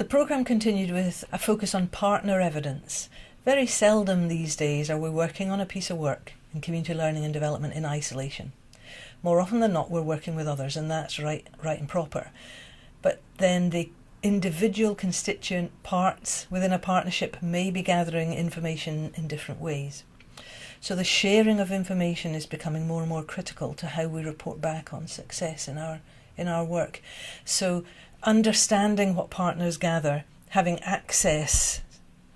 The programme continued with a focus on partner evidence. Very seldom these days are we working on a piece of work in community learning and development in isolation. More often than not, we're working with others, and that's right and proper. But then the individual constituent parts within a partnership may be gathering information in different ways. So the sharing of information is becoming more and more critical to how we report back on success in our work. So understanding what partners gather, having access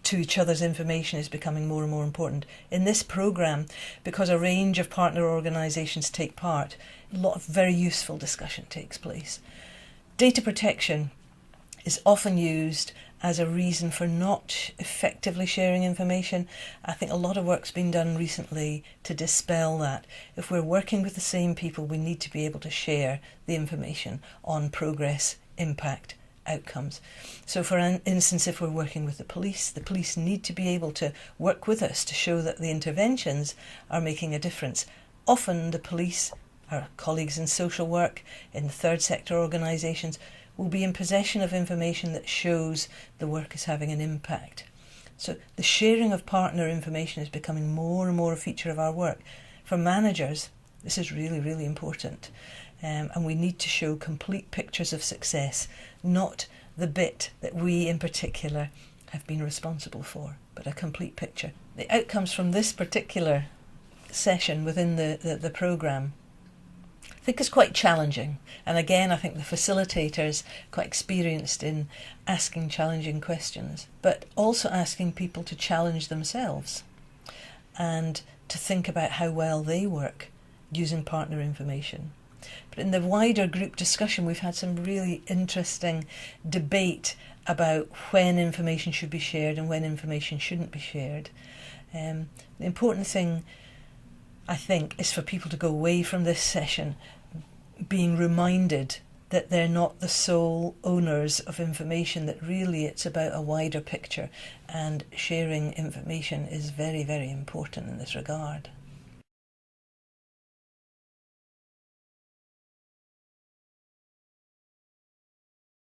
to each other's information is becoming more and more important. In this programme, because a range of partner organisations take part, a lot of very useful discussion takes place. Data protection is often used as a reason for not effectively sharing information. I think a lot of work's been done recently to dispel that. If we're working with the same people, we need to be able to share the information on progress, impact, outcomes. So for instance, if we're working with the police need to be able to work with us to show that the interventions are making a difference. Often the police, our colleagues in social work, in the third sector organisations, will be in possession of information that shows the work is having an impact. So the sharing of partner information is becoming more and more a feature of our work. For managers, this is really, really important. And we need to show complete pictures of success, not the bit that we in particular have been responsible for, but a complete picture. The outcomes from this particular session within the programme I think is quite challenging. And again, I think the facilitators quite experienced in asking challenging questions, but also asking people to challenge themselves and to think about how well they work using partner information. But in the wider group discussion, we've had some really interesting debate about when information should be shared and when information shouldn't be shared. The important thing, I think, is for people to go away from this session being reminded that they're not the sole owners of information, that really it's about a wider picture, and sharing information is very, very important in this regard.